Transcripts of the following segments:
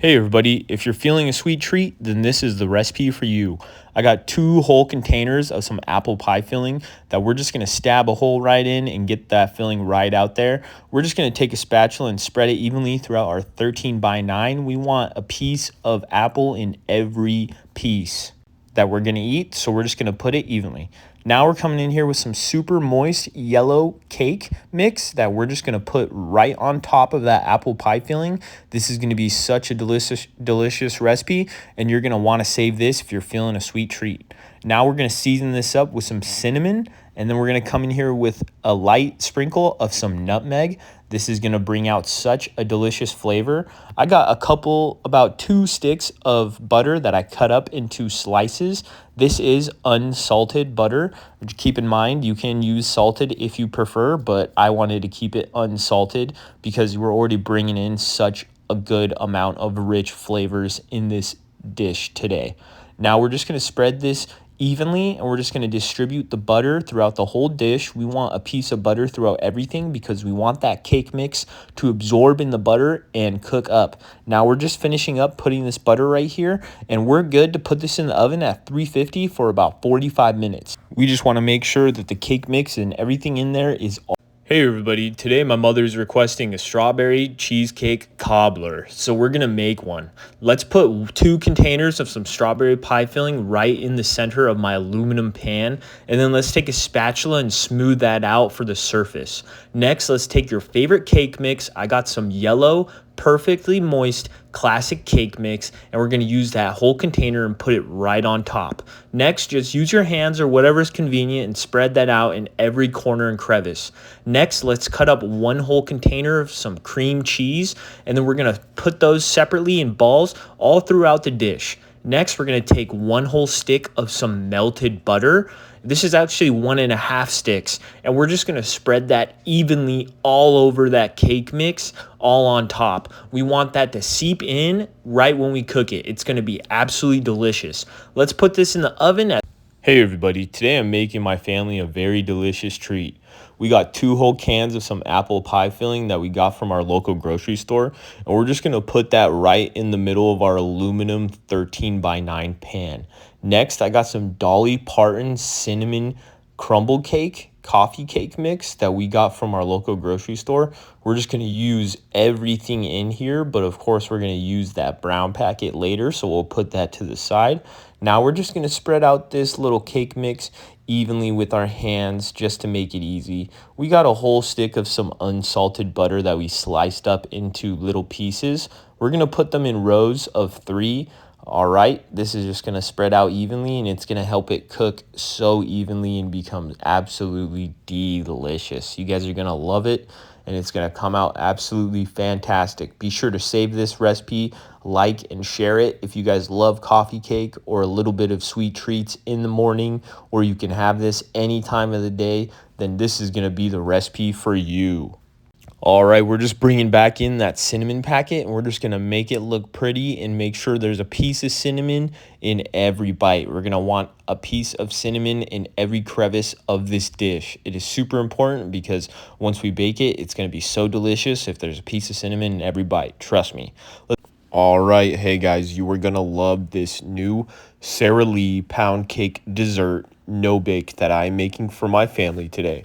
Hey everybody, if you're feeling a sweet treat, then this is the recipe for you. I got 2 whole containers of some apple pie filling that we're just going to stab a hole right in and get that filling right out there. We're just going to take a spatula and spread it evenly throughout our 13 by 9. We want a piece of apple in every piece that we're going to eat, so we're just going to put it evenly. Now we're coming in here with some super moist yellow cake mix that we're just going to put right on top of that apple pie filling. This is going to be such a delicious recipe, and you're going to want to save this if you're feeling a sweet treat. Now we're going to season this up with some cinnamon, and then we're going to come in here with a light sprinkle of some nutmeg. This is going to bring out such a delicious flavor. I got about 2 sticks of butter that I cut up into slices. This is unsalted butter. Keep in mind, you can use salted if you prefer, but I wanted to keep it unsalted because we're already bringing in such a good amount of rich flavors in this dish today. Now we're just going to spread this evenly, and we're just going to distribute the butter throughout the whole dish. We want a piece of butter throughout everything because we want that cake mix to absorb in the butter and cook up. Now we're just finishing up putting this butter right here, and we're good to put this in the oven at 350 for about 45 minutes. We just want to make sure that the cake mix and everything in there is all. Hey everybody, today my mother's requesting a strawberry cheesecake cobbler, so we're gonna make one. Let's put 2 containers of some strawberry pie filling right in the center of my aluminum pan, and then let's take a spatula and smooth that out for the surface. Next, let's take your favorite cake mix. I got some yellow, perfectly moist classic cake mix, and we're going to use that whole container and put it right on top. Next, just use your hands or whatever is convenient and spread that out in every corner and crevice. Next, let's cut up 1 whole container of some cream cheese, and then we're going to put those separately in balls all throughout the dish. Next, we're going to take 1 whole stick of some melted butter. This is actually 1.5 sticks, and we're just going to spread that evenly all over that cake mix, all on top. We want that to seep in right when we cook it. It's going to be absolutely delicious. Let's put this in the oven. Hey everybody, today I'm making my family a very delicious treat. We got 2 whole cans of some apple pie filling that we got from our local grocery store, and we're just going to put that right in the middle of our aluminum 13 by 9 pan. Next, I got some Dolly Parton cinnamon crumble cake, coffee cake mix that we got from our local grocery store. We're just going to use everything in here, but of course we're going to use that brown packet later, so we'll put that to the side. Now we're just going to spread out this little cake mix evenly with our hands just to make it easy. We got a whole stick of some unsalted butter that we sliced up into little pieces. We're going to put them in rows of 3. All right, this is just going to spread out evenly, and it's going to help it cook so evenly and become absolutely delicious. You guys are going to love it, and it's going to come out absolutely fantastic. Be sure to save this recipe, like and share it. If you guys love coffee cake or a little bit of sweet treats in the morning, or you can have this any time of the day, then this is going to be the recipe for you. All right, we're just bringing back in that cinnamon packet, and we're just going to make it look pretty and make sure there's a piece of cinnamon in every bite. We're going to want a piece of cinnamon in every crevice of this dish. It is super important because once we bake it, it's going to be so delicious if there's a piece of cinnamon in every bite. Trust me. All right, hey guys, you are going to love this new Sara Lee pound cake dessert no bake that I'm making for my family today.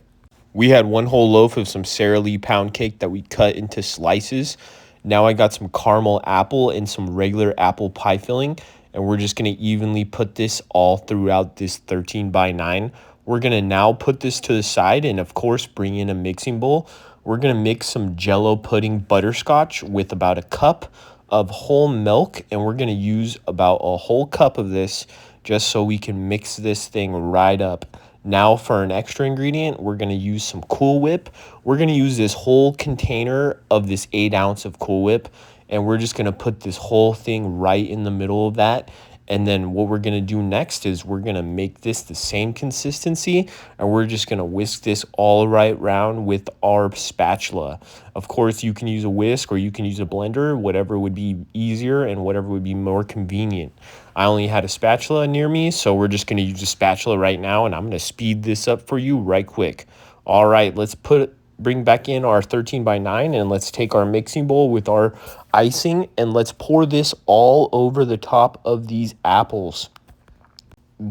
We had 1 whole loaf of some Sara Lee pound cake that we cut into slices. Now I got some caramel apple and some regular apple pie filling, and we're just going to evenly put this all throughout this 13 by 9. We're going to now put this to the side and, of course, bring in a mixing bowl. We're going to mix some Jell-O pudding butterscotch with about a cup of whole milk, and we're going to use about a whole cup of this just so we can mix this thing right up. Now for an extra ingredient, we're going to use some Cool Whip. We're going to use this whole container of this 8 ounce of Cool Whip, and we're just going to put this whole thing right in the middle of that. And then what we're going to do next is we're going to make this the same consistency, and we're just going to whisk this all right round with our spatula. Of course, you can use a whisk or you can use a blender, whatever would be easier and whatever would be more convenient. I only had a spatula near me, so we're just going to use a spatula right now, and I'm going to speed this up for you right quick. All right, let's put bring back in our 13 by 9 and let's take our mixing bowl with our icing and let's pour this all over the top of these apples.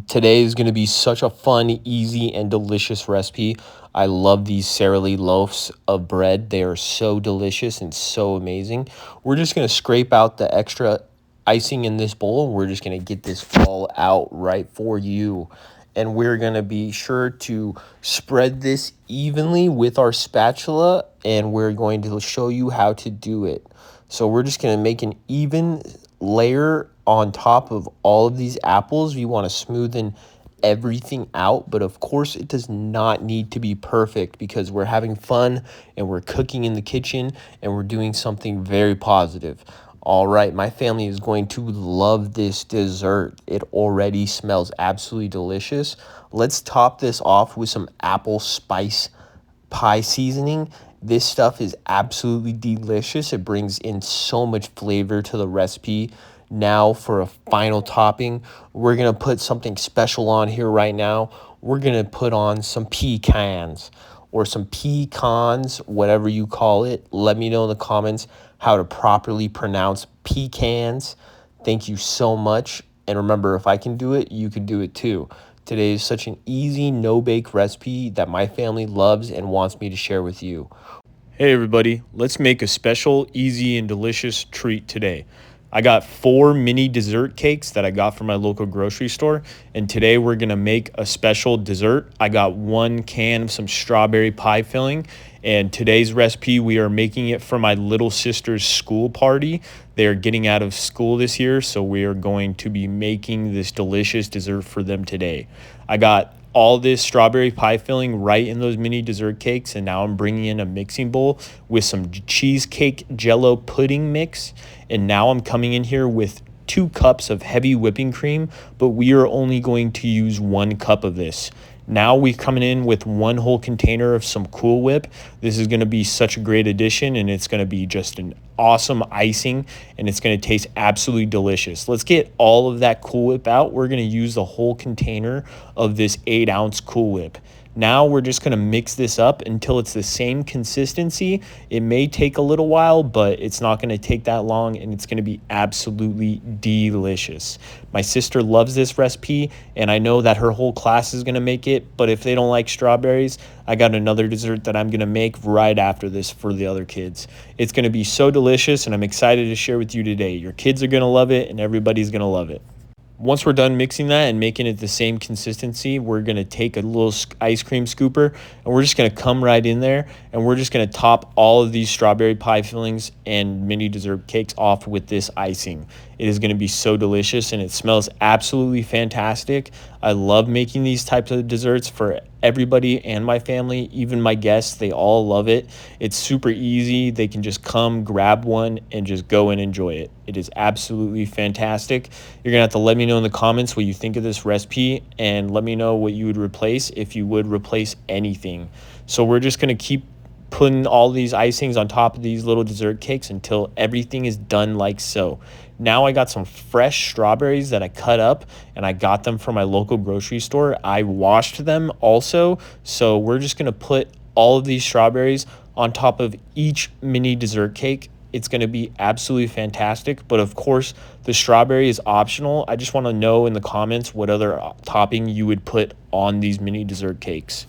Today is going to be such a fun, easy, and delicious recipe. I love these Sara Lee loaves of bread. They are so delicious and so amazing. We're just going to scrape out the extra icing in this bowl, and we're just going to get this all out right for you. And we're going to be sure to spread this evenly with our spatula, and we're going to show you how to do it. So we're just going to make an even layer on top of all of these apples. We want to smoothen everything out, but of course it does not need to be perfect because we're having fun and we're cooking in the kitchen and we're doing something very positive. All right, my family is going to love this dessert. It already smells absolutely delicious. Let's top this off with some apple spice pie seasoning. This stuff is absolutely delicious. It brings in so much flavor to the recipe. Now for a final topping, we're going to put something special on here right now. We're going to put on some pecans or some pecans, whatever you call it. Let me know in the comments how to properly pronounce pecans. Thank you so much. And remember, if I can do it, you can do it too. Today is such an easy, no-bake recipe that my family loves and wants me to share with you. Hey everybody, let's make a special, easy, and delicious treat today. I got 4 mini dessert cakes that I got from my local grocery store, and today we're gonna make a special dessert. I got 1 can of some strawberry pie filling, and today's recipe, we are making it for my little sister's school party. They are getting out of school this year, so we are going to be making this delicious dessert for them today. I got all this strawberry pie filling right in those mini dessert cakes, and now I'm bringing in a mixing bowl with some cheesecake jello pudding mix, and now I'm coming in here with 2 cups of heavy whipping cream, but we are only going to use 1 cup of this. Now we're coming in with 1 whole container of some Cool Whip. This is going to be such a great addition, and it's going to be just an awesome icing, and it's going to taste absolutely delicious. Let's get all of that Cool Whip out. We're going to use the whole container of this 8-ounce Cool Whip. Now we're just going to mix this up until it's the same consistency. It may take a little while, but it's not going to take that long, and it's going to be absolutely delicious. My sister loves this recipe, and I know that her whole class is going to make it, but if they don't like strawberries, I got another dessert that I'm going to make right after this for the other kids. It's going to be so delicious, and I'm excited to share with you today. Your kids are going to love it, and everybody's going to love it. Once we're done mixing that and making it the same consistency, we're going to take a little ice cream scooper and we're just going to come right in there and we're just going to top all of these strawberry pie fillings and mini dessert cakes off with this icing. It is going to be so delicious and it smells absolutely fantastic. I love making these types of desserts for everybody and my family, even my guests. They all love it. It's super easy. They can just come, grab one, and just go and enjoy it. It is absolutely fantastic. You're going to have to let me know in the comments what you think of this recipe and let me know what you would replace if you would replace anything. So we're just going to keep putting all these icings on top of these little dessert cakes until everything is done like so. Now I got some fresh strawberries that I cut up and I got them from my local grocery store. I washed them also. So we're just going to put all of these strawberries on top of each mini dessert cake. It's going to be absolutely fantastic. But of course, the strawberry is optional. I just want to know in the comments what other topping you would put on these mini dessert cakes.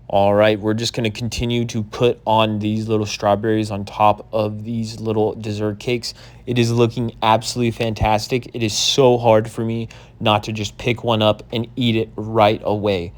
All right, we're just going to continue to put on these little strawberries on top of these little dessert cakes. It is looking absolutely fantastic. It is so hard for me not to just pick one up and eat it right away.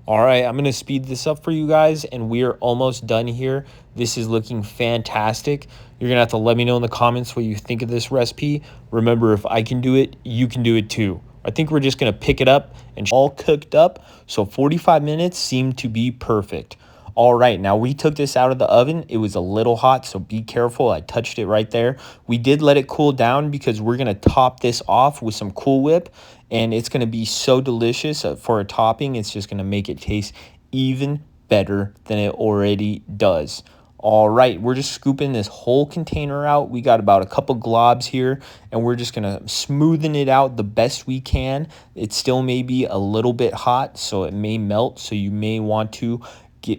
All right, I'm going to speed this up for you guys, and we are almost done here. This is looking fantastic. You're going to have to let me know in the comments what you think of this recipe. Remember, if I can do it, you can do it too. I think we're just going to pick it up and all cooked up. So 45 minutes seemed to be perfect. All right, now we took this out of the oven. It was a little hot, so be careful. I touched it right there. We did let it cool down because we're going to top this off with some Cool Whip, and it's going to be so delicious for a topping. It's just going to make it taste even better than it already does. All right, we're just scooping this whole container out. We got about a couple globs here, and we're just going to smoothen it out the best we can. It still may be a little bit hot, so it may melt, so you may want to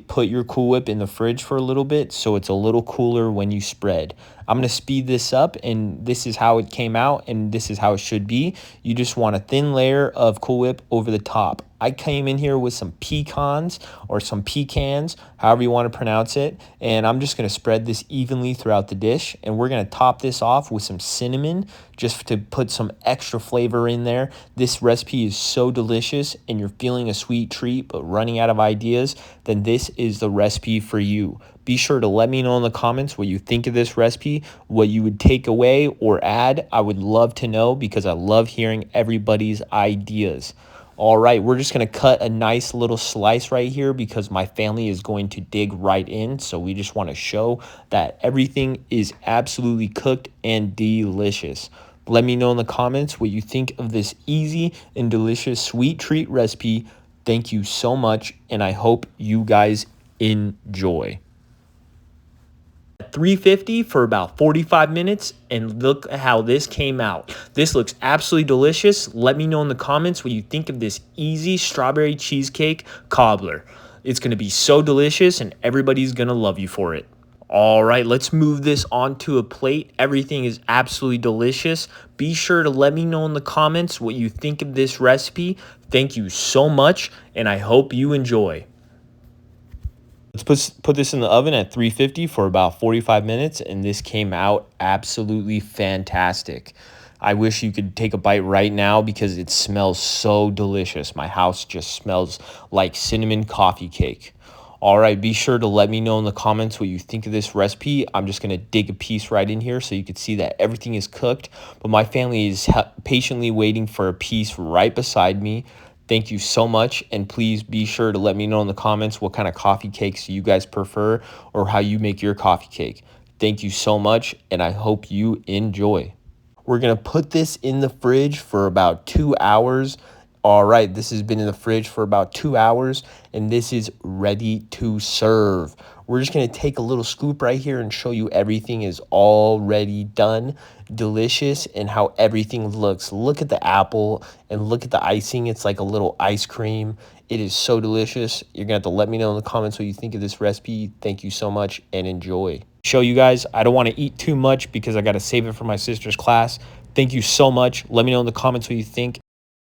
put your Cool Whip in the fridge for a little bit so it's a little cooler when you spread. I'm going to speed this up, and this is how it came out, and this is how it should be. You just want a thin layer of Cool Whip over the top. I came in here with some pecans or some pecans, however you want to pronounce it, and I'm just going to spread this evenly throughout the dish, and we're going to top this off with some cinnamon just to put some extra flavor in there. This recipe is so delicious, and you're feeling a sweet treat but running out of ideas, then this is the recipe for you. Be sure to let me know in the comments what you think of this recipe, what you would take away or add. I would love to know because I love hearing everybody's ideas. All right, we're just going to cut a nice little slice right here because my family is going to dig right in. So we just want to show that everything is absolutely cooked and delicious. Let me know in the comments what you think of this easy and delicious sweet treat recipe. Thank you so much, and I hope you guys enjoy. 350 for about 45 minutes, and look at how this came out. This looks absolutely delicious. Let me know in the comments what you think of this easy strawberry cheesecake cobbler. It's going to be so delicious, and everybody's going to love you for it. All right, let's move this onto a plate. Everything is absolutely delicious. Be sure to let me know in the comments what you think of this recipe. Thank you so much, and I hope you enjoy. Let's put this in the oven at 350 for about 45 minutes, and this came out absolutely fantastic. I wish you could take a bite right now because it smells so delicious. My house just smells like cinnamon coffee cake. All right, be sure to let me know in the comments what you think of this recipe. I'm just going to dig a piece right in here so you can see that everything is cooked, but my family is patiently waiting for a piece right beside me. Thank you so much, and please be sure to let me know in the comments what kind of coffee cakes you guys prefer or how you make your coffee cake. Thank you so much, and I hope you enjoy. We're going to put this in the fridge for about 2 hours. All right, this has been in the fridge for about 2 hours, and this is ready to serve. We're just going to take a little scoop right here and show you everything is already done, delicious, and how everything looks. Look at the apple and look at the icing. It's like a little ice cream. It is so delicious. You're going to have to let me know in the comments what you think of this recipe. Thank you so much, and enjoy. Show you guys, I don't want to eat too much because I got to save it for my sister's class. Thank you so much. Let me know in the comments what you think.